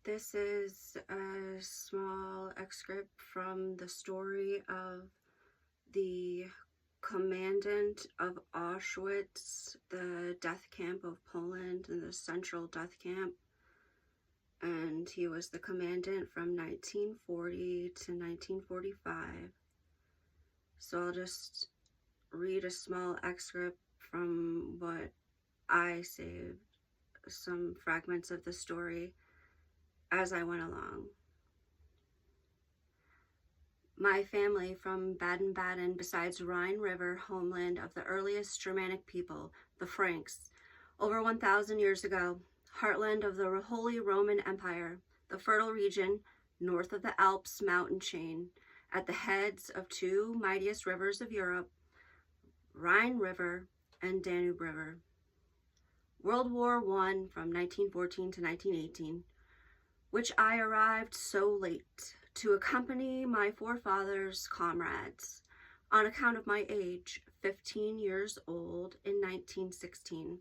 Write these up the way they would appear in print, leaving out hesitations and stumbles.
This is a small excerpt from the story of the commandant of Auschwitz, the death camp of Poland, and the central death camp. And he was the commandant from 1940 to 1945. So I'll just read a small excerpt from what I saved, some fragments of the story as I went along. My family from Baden-Baden, besides Rhine River, homeland of the earliest Germanic people, the Franks, over 1,000 years ago, heartland of the Holy Roman Empire, the fertile region north of the Alps mountain chain, at the heads of two mightiest rivers of Europe, Rhine River and Danube River. World War I from 1914 to 1918, which I arrived so late to accompany my forefathers' comrades on account of my age, 15 years old in 1916.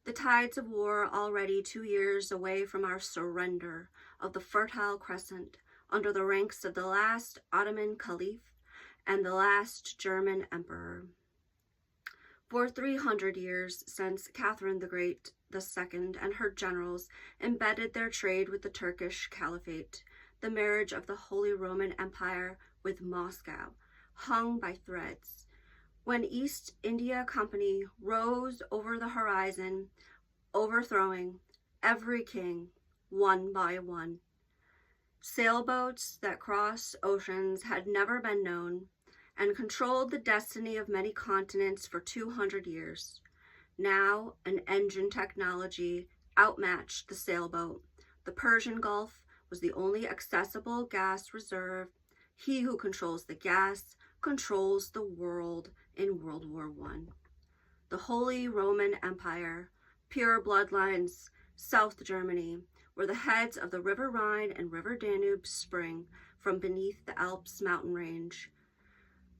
The tides of war already 2 years away from our surrender of the Fertile Crescent under the ranks of the last Ottoman Caliph and the last German Emperor. For 300 years since Catherine the Great II and her generals embedded their trade with the Turkish Caliphate, the marriage of the Holy Roman Empire with Moscow hung by threads. When East India Company rose over the horizon, overthrowing every king one by one. Sailboats that crossed oceans had never been known and controlled the destiny of many continents for 200 years. Now, an engine technology outmatched the sailboat. The Persian Gulf was the only accessible gas reserve. He who controls the gas controls the world in World War I. The Holy Roman Empire, pure bloodlines, South Germany, where the heads of the River Rhine and River Danube spring from beneath the Alps mountain range.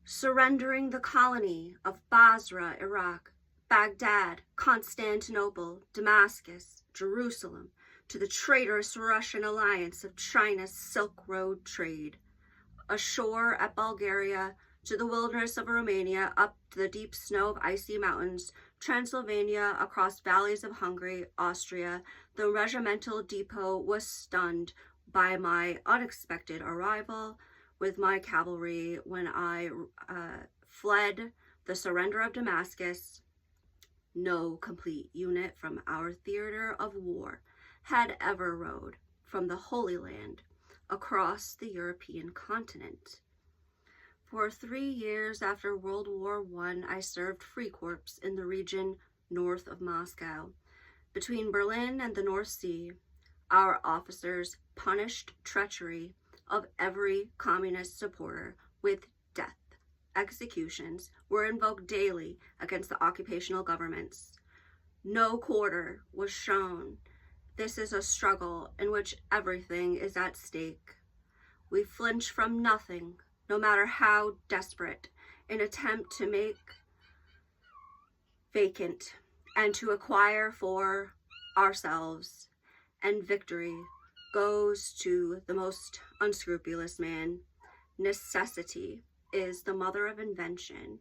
Surrendering the colony of Basra, Iraq, Baghdad, Constantinople, Damascus, Jerusalem, to the traitorous Russian alliance of China's Silk Road trade, ashore at Bulgaria, to the wilderness of Romania, up to the deep snow of icy mountains, Transylvania, across valleys of Hungary, Austria, the regimental depot was stunned by my unexpected arrival with my cavalry when I fled the surrender of Damascus. No complete unit from our theater of war had ever rode from the Holy Land across the European continent. For 3 years after World War I served Free Corps in the region north of Moscow. Between Berlin and the North Sea, our officers punished treachery of every communist supporter with death. Executions were invoked daily against the occupational governments. No quarter was shown. This is a struggle in which everything is at stake. We flinch from nothing, no matter how desperate, in attempt to make vacant and to acquire for ourselves, and victory goes to the most unscrupulous man. Necessity is the mother of invention.